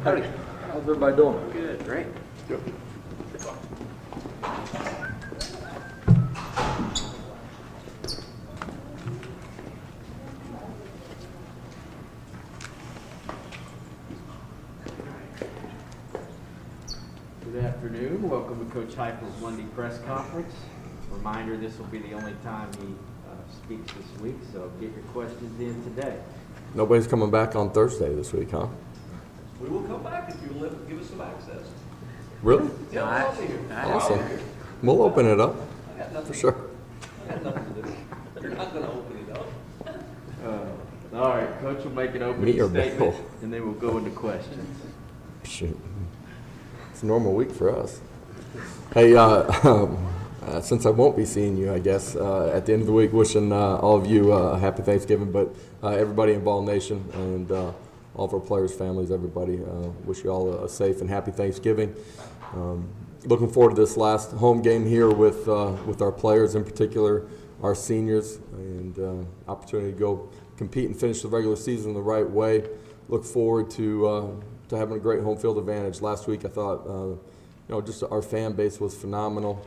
Howdy. How's everybody doing? Good, great. Good. Good afternoon. Welcome to Coach Heupel's Monday press conference. Reminder, this will be the only time he speaks this week, so get your questions in today. Nobody's coming back on Thursday this week, huh? We will come back if you give us some access. Really? Yeah, I'll be here. Awesome. We'll open it up, I got nothing, for sure. I got nothing to do. They're not gonna open it up. All right, Coach will make an Me opening or statement, Bill? and then we'll go into questions. Shoot. It's a normal week for us. Hey, since I won't be seeing you, I guess, at the end of the week, wishing all of you a happy Thanksgiving, but everybody in Vol Nation and all of our players, families, everybody, wish you all a safe and happy Thanksgiving. Looking forward to this last home game here with our players, in particular our seniors, and opportunity to go compete and finish the regular season the right way. Look forward to having a great home field advantage. Last week I thought, just our fan base was phenomenal.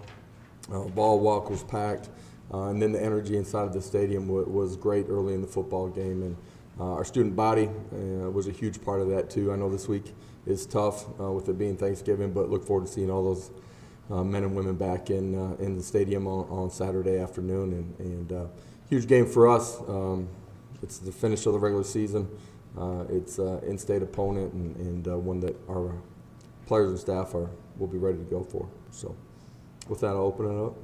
Ball walk was packed, and then the energy inside of the stadium was great early in the football game, and our student body was a huge part of that too. I know this week is tough with it being Thanksgiving, but look forward to seeing all those men and women back in the stadium on Saturday afternoon, and huge game for us. It's the finish of the regular season. It's an in-state opponent, and one that our players and staff will be ready to go for. So with that, I'll open it up.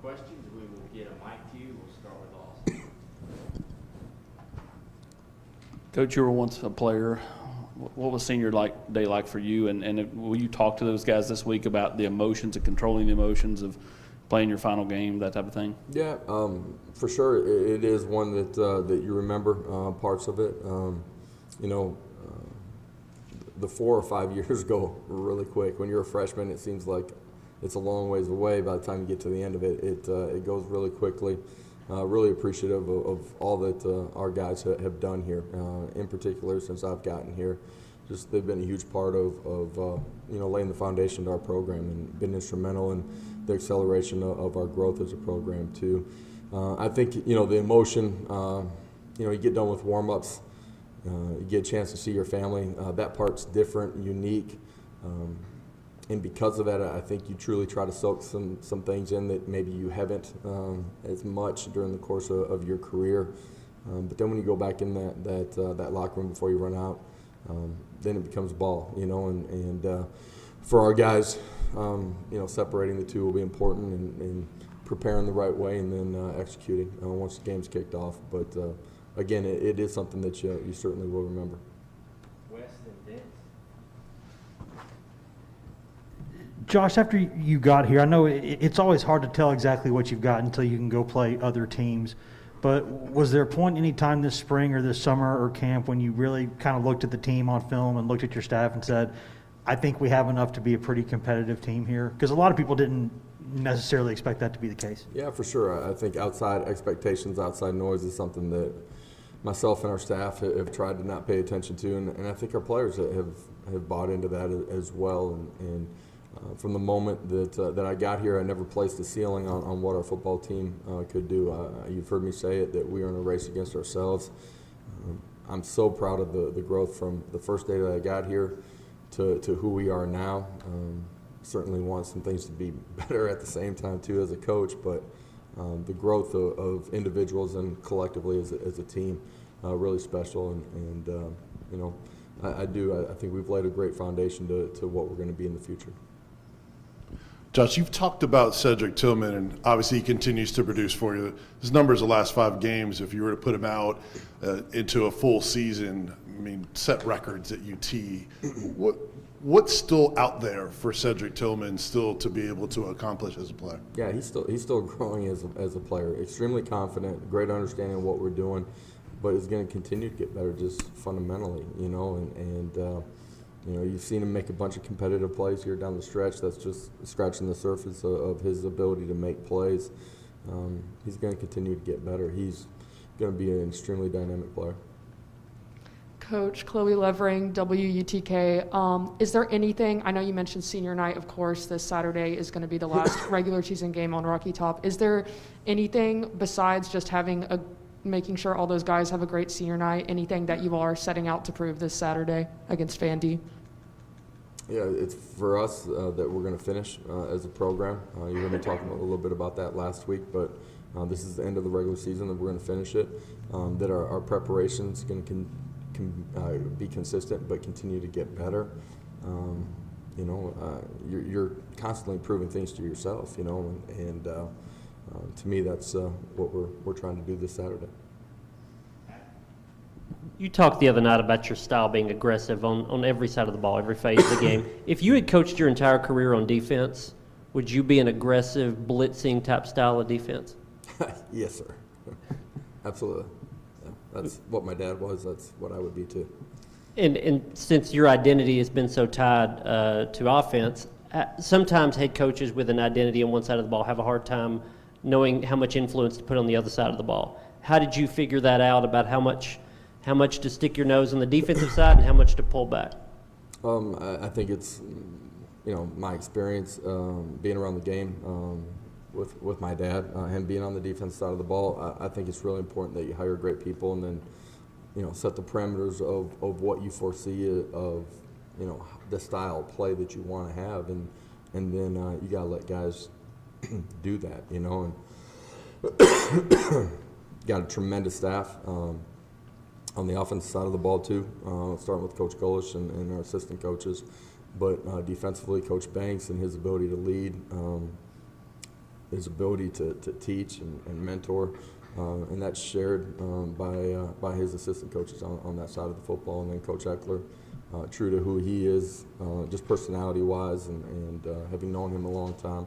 Questions, we will get a mic to you. We'll start with Austin. Coach, you were once a player. What was senior day like for you? And will you talk to those guys this week about the emotions and controlling the emotions of playing your final game, that type of thing? Yeah, for sure. It is one that you remember parts of it. The 4 or 5 years go really quick. When you're a freshman, it seems like it's a long ways away. By the time you get to the end of it, it goes really quickly. Really appreciative of all that our guys have done here, in particular since I've gotten here. Just they've been a huge part of laying the foundation to our program and been instrumental in the acceleration of our growth as a program too. I think the emotion. You get done with warm-ups, you get a chance to see your family. That part's different, unique. And because of that, I think you truly try to soak some things in that maybe you haven't as much during the course of your career. But then when you go back in that locker room before you run out, then it becomes ball, and for our guys, separating the two will be important, and preparing the right way, and then executing once the game's kicked off. But again, it is something that you certainly will remember. West and Vince. Josh, after you got here, I know it's always hard to tell exactly what you've got until you can go play other teams. But was there a point any time this spring or this summer or camp when you really kind of looked at the team on film and looked at your staff and said, I think we have enough to be a pretty competitive team here? Because a lot of people didn't necessarily expect that to be the case. Yeah, for sure. I think outside expectations, outside noise is something that myself and our staff have tried to not pay attention to, and I think our players have bought into that as well. And from the moment that I got here, I never placed a ceiling on what our football team could do. You've heard me say it, that we are in a race against ourselves. I'm so proud of the growth from the first day that I got here to who we are now. Certainly want some things to be better at the same time too as a coach, but the growth of individuals and collectively as a team, really special. And I think we've laid a great foundation to what we're going to be in the future. Josh, you've talked about Cedric Tillman, and obviously he continues to produce for you. His numbers the last 5 games, if you were to put him out into a full season, set records at UT. What's still out there for Cedric Tillman still to be able to accomplish as a player? Yeah, he's still growing as a player. Extremely confident, great understanding of what we're doing, but is going to continue to get better just fundamentally, you've seen him make a bunch of competitive plays here down the stretch. That's just scratching the surface of his ability to make plays. He's going to continue to get better. He's going to be an extremely dynamic player. Coach Chloe Levering, WUTK. Is there anything, I know you mentioned senior night, of course, this Saturday is going to be the last regular season game on Rocky Top. Is there anything besides just making sure all those guys have a great senior night, anything that you are setting out to prove this Saturday against Vandy? Yeah, it's for us that we're going to finish as a program. You heard me talking a little bit about that last week, but this is the end of the regular season that we're going to finish it. That our preparation is going to be consistent but continue to get better. You're constantly proving things to yourself, and to me that's what we're trying to do this Saturday. You talked the other night about your style being aggressive on every side of the ball, every phase of the game. If you had coached your entire career on defense, would you be an aggressive, blitzing type style of defense? Yes, sir. Absolutely. Yeah, that's what my dad was. That's what I would be too. And since your identity has been so tied to offense, sometimes head coaches with an identity on one side of the ball have a hard time knowing how much influence to put on the other side of the ball. How did you figure that out about how much to stick your nose on the defensive side and how much to pull back? I think it's, my experience being around the game with my dad and being on the defense side of the ball. I think it's really important that you hire great people and then, set the parameters of what you foresee of, the style of play that you want to have, and then you got to let guys do that, and got a tremendous staff. On the offensive side of the ball too, starting with Coach Golish and our assistant coaches, but defensively, Coach Banks and his ability to lead, his ability to teach and mentor, and that's shared by his assistant coaches on that side of the football, and then Coach Eckler, true to who he is, just personality-wise, and having known him a long time,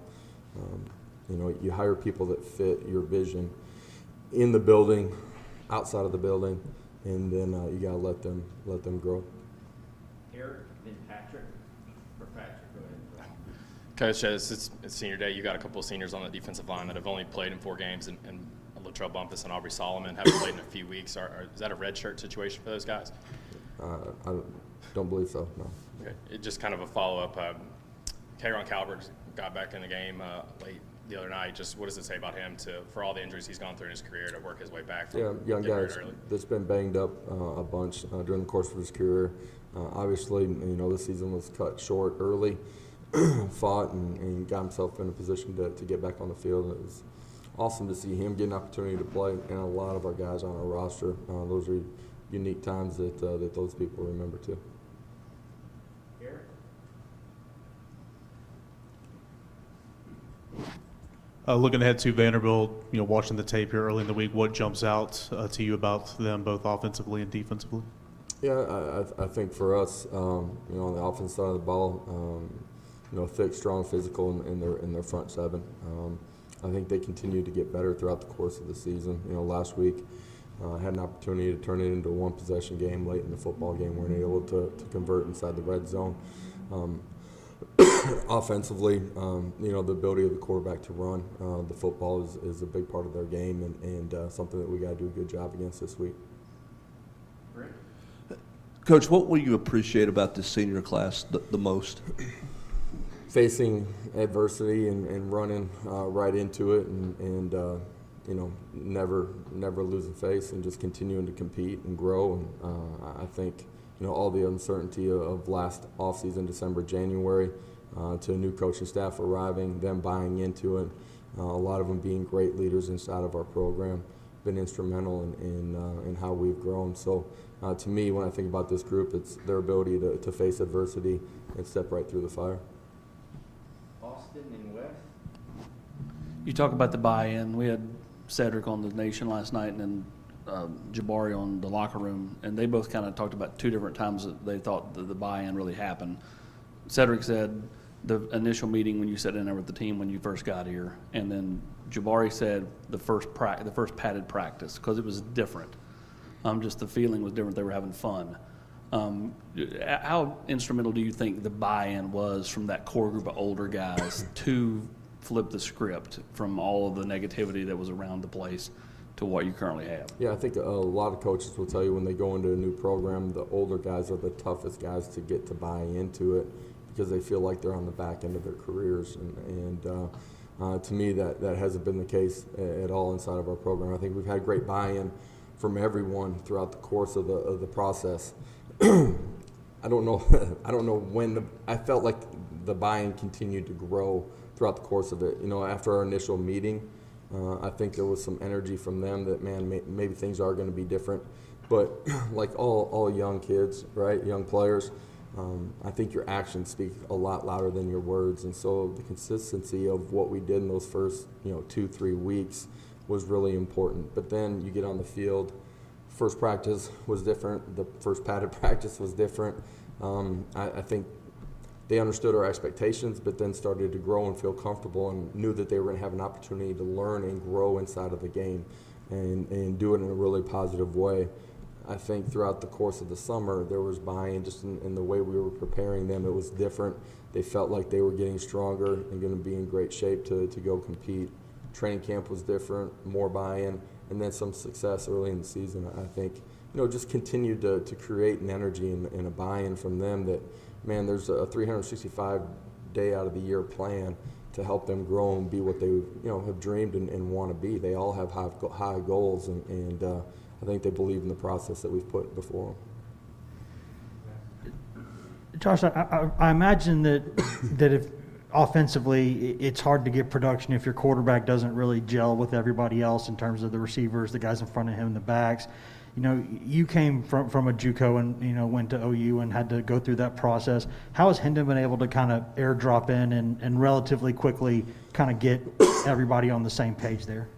you hire people that fit your vision in the building, outside of the building. And then you gotta let them grow. Eric, then Patrick. Or Patrick, go ahead. Coach, it's senior day. You got a couple of seniors on the defensive line that have only played in 4 games, and Latrell Bumpus and Aubrey Solomon haven't played in a few weeks. Is that a red shirt situation for those guys? I don't believe so. No. Okay. It just kind of a follow up. Kayron Calvert got back in the game late the other night. Just what does it say about him for all the injuries he's gone through in his career to work his way back from young getting guy hurt early? that's been banged up a bunch during the course of his career. Obviously, this season was cut short early, fought and got himself in a position to get back on the field. It was awesome to see him get an opportunity to play, and a lot of our guys on our roster. Those are unique times that those people remember too. Looking ahead to Vanderbilt, watching the tape here early in the week, what jumps out to you about them both offensively and defensively? Yeah, I think for us, on the offensive side of the ball, thick, strong, physical in their front seven. I think they continue to get better throughout the course of the season. Last week had an opportunity to turn it into a one-possession game late in the football game. Weren't able to convert inside the red zone. Offensively, the ability of the quarterback to run the football is a big part of their game, and something that we got to do a good job against this week. Coach, what will you appreciate about this senior class the most? Facing adversity and running right into it, and never losing face, and just continuing to compete and grow. And I think all the uncertainty of last offseason, December, January, to a new coaching staff arriving, them buying into it, a lot of them being great leaders inside of our program, been instrumental in how we've grown. So to me, when I think about this group, it's their ability to face adversity and step right through the fire. Austin and West. You talk about the buy-in. We had Cedric on the Nation last night, and then Jabari on the locker room, and they both kind of talked about 2 different times that they thought the buy-in really happened. Cedric said the initial meeting when you sat in there with the team when you first got here, and then Jabari said the first padded practice, because it was different. Just the feeling was different. They were having fun. How instrumental do you think the buy-in was from that core group of older guys to flip the script from all of the negativity that was around the place to what you currently have. Yeah, I think a lot of coaches will tell you when they go into a new program, the older guys are the toughest guys to get to buy into it because they feel like they're on the back end of their careers. And to me, that hasn't been the case at all inside of our program. I think we've had great buy-in from everyone throughout the course of the process. I don't know when I felt like the buy-in continued to grow throughout the course of it. After our initial meeting, I think there was some energy from them that, man, maybe things are going to be different. But like all young kids, right, young players, I think your actions speak a lot louder than your words. And so the consistency of what we did in those first 2-3 weeks was really important. But then you get on the field. First practice was different. The first padded practice was different. I think they understood our expectations, but then started to grow and feel comfortable and knew that they were going to have an opportunity to learn and grow inside of the game and do it in a really positive way. I think throughout the course of the summer, there was buy-in just in the way we were preparing them. It was different. They felt like they were getting stronger and going to be in great shape to go compete. Training camp was different, more buy-in, and then some success early in the season. I think, just continued to create an energy and a buy-in from them that, man, there's a 365-day out of the year plan to help them grow and be what they have dreamed and want to be. They all have high goals, and I think they believe in the process that we've put before them. Josh, I imagine that if offensively it's hard to get production if your quarterback doesn't really gel with everybody else in terms of the receivers, the guys in front of him, the backs. You came from a JUCO and went to OU and had to go through that process. How has Hendon been able to kind of airdrop in and relatively quickly kind of get everybody on the same page there?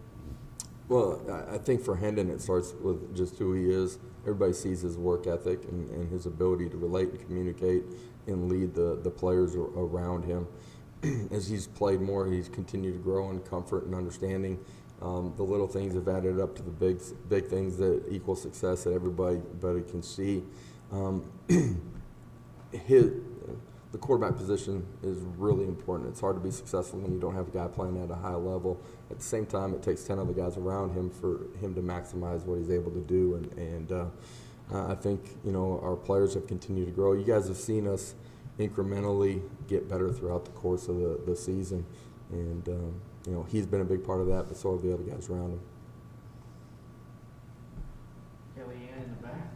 Well, I think for Hendon it starts with just who he is. Everybody sees his work ethic and his ability to relate and communicate and lead the players around him. As he's played more, he's continued to grow in comfort and understanding. The little things have added up to the big things that equal success that everybody can see. The quarterback position is really important. It's hard to be successful when you don't have a guy playing at a high level. At the same time, it takes 10 other guys around him for him to maximize what he's able to do. And I think our players have continued to grow. You guys have seen us incrementally get better throughout the course of the season, and he's been a big part of that, but so have the other guys around him. Kellyanne in the back.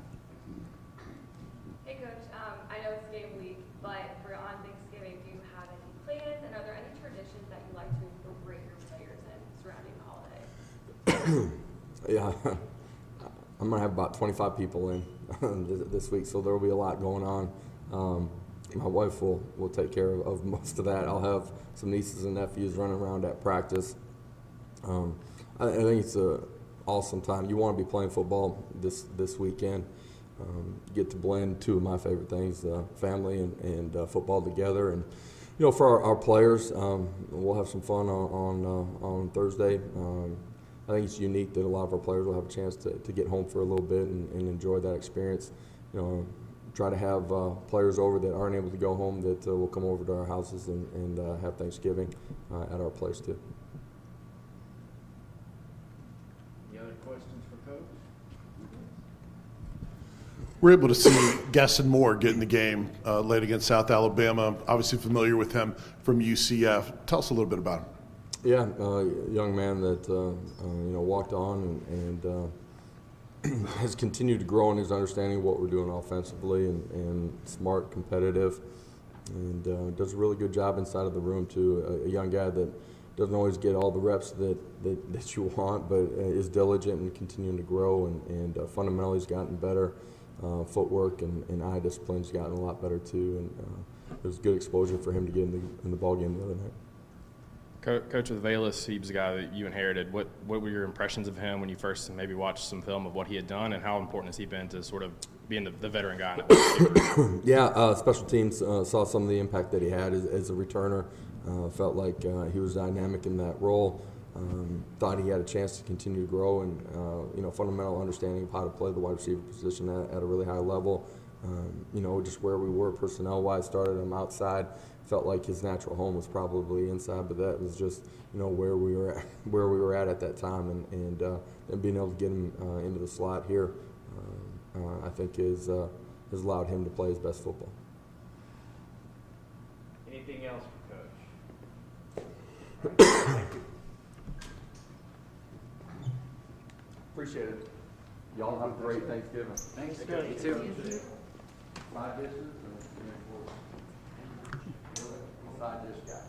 Hey Coach, I know it's game week, but for on Thanksgiving, do you have any plans, and are there any traditions that you like to incorporate your players in surrounding the holiday? Yeah, I'm going to have about 25 people in this week, so there will be a lot going on. My wife will take care of most of that. I'll have some nieces and nephews running around at practice. I think it's an awesome time. You want to be playing football this weekend. You get to blend two of my favorite things, family and football together. And for our players, we'll have some fun on Thursday. I think it's unique that a lot of our players will have a chance to get home for a little bit and enjoy that experience. Try to have players over that aren't able to go home that will come over to our houses and have Thanksgiving at our place too. Any other questions for Coach? We're able to see Gaston Moore get in the game late against South Alabama. Obviously familiar with him from UCF. Tell us a little bit about him. Yeah, young man that walked on and has continued to grow in his understanding of what we're doing offensively and smart, competitive, and does a really good job inside of the room too. A young guy that doesn't always get all the reps that you want, but is diligent and continuing to grow, and fundamentally has gotten better. Footwork and eye discipline's gotten a lot better too, and it was good exposure for him to get in the ball game the other night. Coach with Vols, he was a guy that you inherited. What were your impressions of him when you first maybe watched some film of what he had done, and how important has he been to sort of being the veteran guy? Yeah, special teams saw some of the impact that he had as a returner. Felt like he was dynamic in that role. Thought he had a chance to continue to grow and fundamental understanding of how to play the wide receiver position at a really high level. just where we were personnel-wise, started him outside. Felt like his natural home was probably inside, but that was just where we were at that time, and being able to get him into the slot here, I think has allowed him to play his best football. Anything else for Coach? Thank you. Appreciate it. Y'all have a great Thanksgiving. Thanks, Coach. You too. 5 dishes and 4 side dish guy.